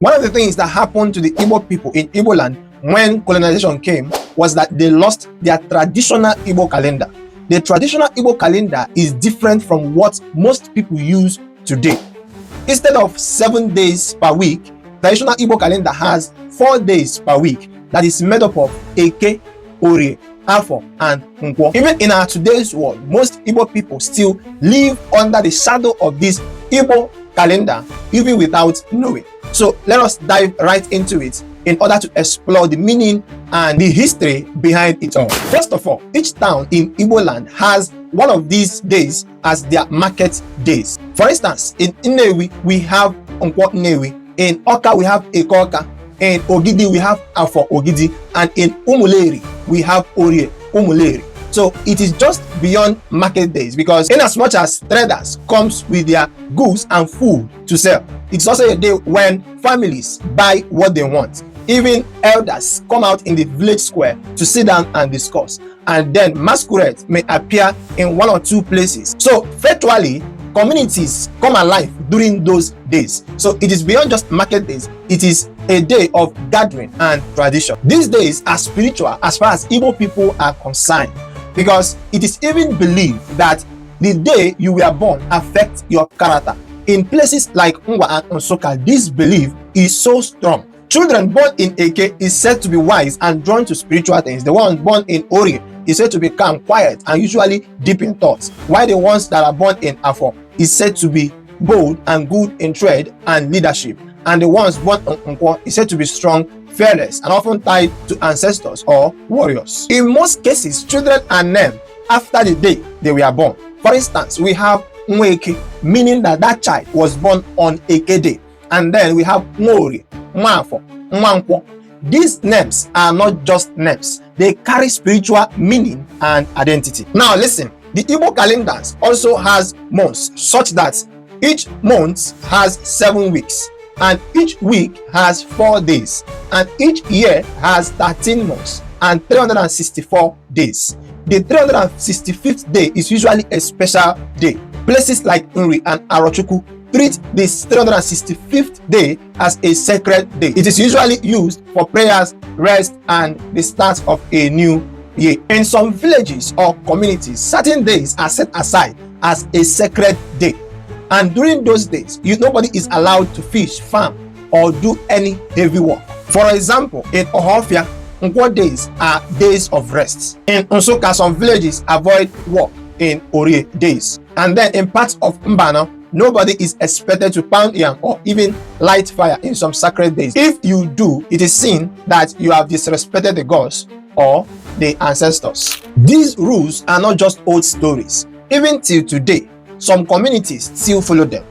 One of the things that happened to the Igbo people in Igbo land when colonization came was that they lost their traditional Igbo calendar. The traditional Igbo calendar is different from what most people use today. Instead of 7 days per week, traditional Igbo calendar has 4 days per week that is made up of Eke, Orie, Afor, and Nkwo. Even in our today's world, most Igbo people still live under the shadow of this Igbo calendar, even without knowing. So let us dive right into it in order to explore the meaning and the history behind it all. First of all, each town in Igbo land has one of these days as their market days. For instance, in Nnewi, we have Nkwo Nnewi. In Oka, we have Eke Oka. In Ogidi, we have Afor Ogidi. And in Umuleri, we have Orie Umuleri. So it is just beyond market days, because in as much as traders comes with their goods and food to sell, it's also a day when families buy what they want. Even elders come out in the village square to sit down and discuss, and then masquerade may appear in 1 or 2 places. So virtually, communities come alive during those days. So it is beyond just market days. It is a day of gathering and tradition. These days are spiritual as far as Igbo people are concerned, because it is even believed that the day you were born affects your character. In places like Nkwo and Nsukka, this belief is so strong. Children born in Eke is said to be wise and drawn to spiritual things. The one born in Orie is said to be calm, quiet, and usually deep in thoughts, while the ones that are born in Afor is said to be bold and good in trade and leadership, and the ones born in Nkwo is said to be strong, fearless, and often tied to ancestors or warriors. In most cases, children are named after the day they were born. For instance, we have Nweke, meaning that child was born on Eke day, and then we have Orie, Afor, Nkwo. These names are not just names, they carry spiritual meaning and identity. Now listen, the Igbo calendars also has months, such that each month has 7 weeks, and each week has 4 days, and each year has 13 months and 364 days. The 365th day is usually a special day. Places like Nri and Arochukwu treat this 365th day as a sacred day. It is usually used for prayers, rest, and the start of a new year. In some villages or communities, certain days are set aside as a sacred day, and during those days, nobody is allowed to fish, farm, or do any heavy work. For example, in Ohofia, Nkwo days are days of rest. In Nsukka, some villages avoid work in Orie days. And then in parts of Mbano, nobody is expected to pound yam or even light fire in some sacred days. If you do, it is seen that you have disrespected the gods or the ancestors. These rules are not just old stories. Even till today, some communities still follow them.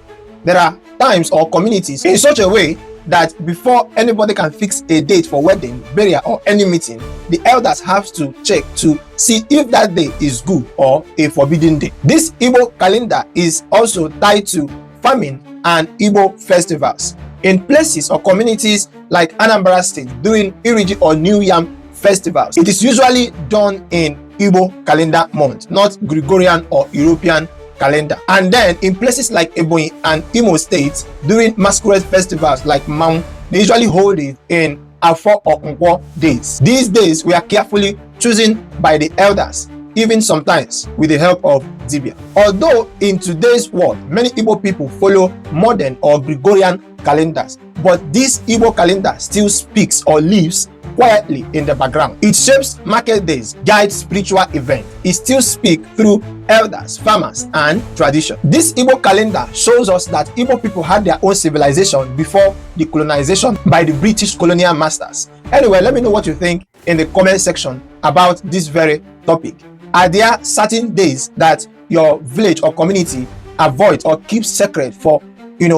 There are times or communities in such a way that before anybody can fix a date for wedding, burial, or any meeting, the elders have to check to see if that day is good or a forbidden day. This Igbo calendar is also tied to farming and Igbo festivals. In places or communities like Anambra State, during Iriji or New Yam festivals, it is usually done in Igbo calendar month, not Gregorian or European calendar. And then in places like Ebonyi and Imo State, during masquerade festivals like Maun, they usually hold it in Afor or Nkwo days. These days were carefully chosen by the elders, even sometimes with the help of Dibia. Although in today's world, many Igbo people follow modern or Gregorian calendars, but this Igbo calendar still speaks or lives quietly in the background. It shapes market days, guides spiritual events. It still speaks through elders, farmers, and tradition. This Igbo calendar shows us that Igbo people had their own civilization before the colonization by the British colonial masters. Anyway, let me know what you think in the comment section about this very topic. Are there certain days that your village or community avoid or keep sacred for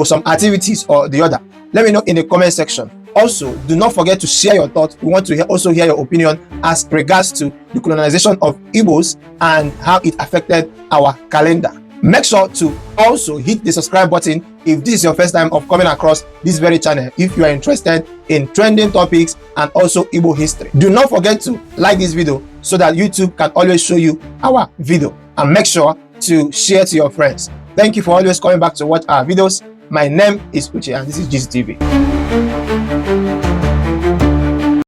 some activities or the other? Let me know in the comment section. Also, do not forget to share your thoughts. We want to also hear your opinion as regards to the colonization of Igbos and how it affected our calendar. Make sure to also hit the subscribe button if this is your first time of coming across this very channel, if you are interested in trending topics and also Igbo history. Do not forget to like this video so that YouTube can always show you our video, and make sure to share to your friends. Thank you for always coming back to watch our videos. My name is Uche and this is GCTV. you.